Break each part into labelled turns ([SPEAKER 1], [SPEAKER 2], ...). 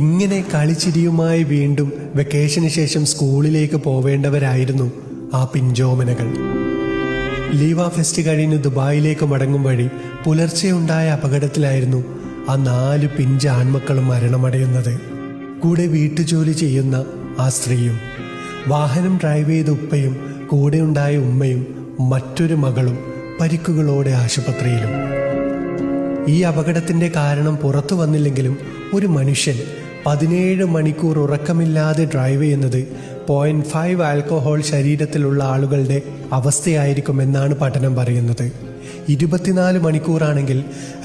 [SPEAKER 1] ഇങ്ങനെ കളിച്ചിരിയുമായി വീണ്ടും വെക്കേഷന് ശേഷം സ്കൂളിലേക്ക് പോവേണ്ടവരായിരുന്നു ആ പിഞ്ചോമനകൾ. ലീവ ഫെസ്റ്റ് കഴിഞ്ഞ് ദുബായിലേക്ക് മടങ്ങും വഴി പുലർച്ചെയുണ്ടായ അപകടത്തിലായിരുന്നു ആ 4 പിഞ്ച് ആൺമക്കളും മരണമടയുന്നത്. കൂടെ വീട്ടുജോലി ചെയ്യുന്ന ആ സ്ത്രീയും, വാഹനം ഡ്രൈവ് ചെയ്ത ഉപ്പയും, കൂടെയുണ്ടായ ഉമ്മയും മറ്റൊരു മകളും പരിക്കുകളോടെ ആശുപത്രിയിലും. ഈ അപകടത്തിൻ്റെ കാരണം പുറത്തു വന്നില്ലെങ്കിലും ഒരു മനുഷ്യൻ 17 മണിക്കൂർ ഉറക്കമില്ലാതെ ഡ്രൈവ് ചെയ്യുന്നത് 0.5 ആൽക്കഹോൾ ശരീരത്തിലുള്ള ആളുകളുടെ അവസ്ഥയായിരിക്കുമെന്നാണ് പഠനം പറയുന്നത്. 24 മണിക്കൂറാണെങ്കിൽ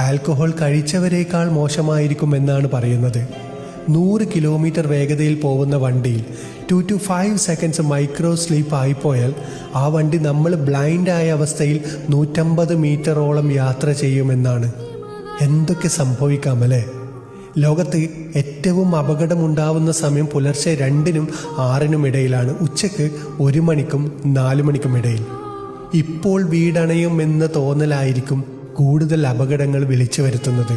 [SPEAKER 1] ആൽക്കഹോൾ കഴിച്ചവരേക്കാൾ മോശമായിരിക്കുമെന്നാണ് പറയുന്നത്. 100 കിലോമീറ്റർ വേഗതയിൽ പോകുന്ന വണ്ടിയിൽ 2 to 5 സെക്കൻഡ്സ് മൈക്രോ സ്ലീപ്പ് ആയിപ്പോയാൽ ആ വണ്ടി നമ്മൾ ബ്ലൈൻഡായ അവസ്ഥയിൽ 150 മീറ്ററോളം യാത്ര ചെയ്യുമെന്നാണ്. എന്തൊക്കെ സംഭവിക്കാമല്ലേ? ലോകത്ത് ഏറ്റവും അപകടമുണ്ടാവുന്ന സമയം പുലർച്ചെ 2-നും 6-നും ഇടയിലാണ്, ഉച്ചയ്ക്ക് 1 മണിക്കും 4 മണിക്കും ഇടയിൽ. ഇപ്പോൾ വീടണയും എന്ന തോന്നലായിരിക്കും കൂടുതൽ അപകടങ്ങൾ വിളിച്ചു വരുത്തുന്നത്.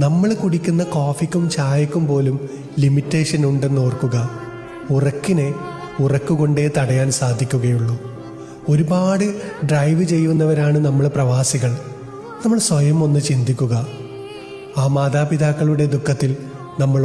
[SPEAKER 1] നമ്മൾ കുടിക്കുന്ന കോഫിക്കും ചായക്കും പോലും ലിമിറ്റേഷൻ ഉണ്ടെന്ന് ഓർക്കുക. ഉറക്കിനെ ഉറക്കുകൊണ്ടേ തടയാൻ സാധിക്കുകയുള്ളൂ. ഒരുപാട് ഡ്രൈവ് ചെയ്യുന്നവരാണ് നമ്മൾ പ്രവാസികൾ. നമ്മൾ സ്വയം ഒന്ന് ചിന്തിക്കുക. ആ മാതാപിതാക്കളുടെ ദുഃഖത്തിൽ നമ്മൾ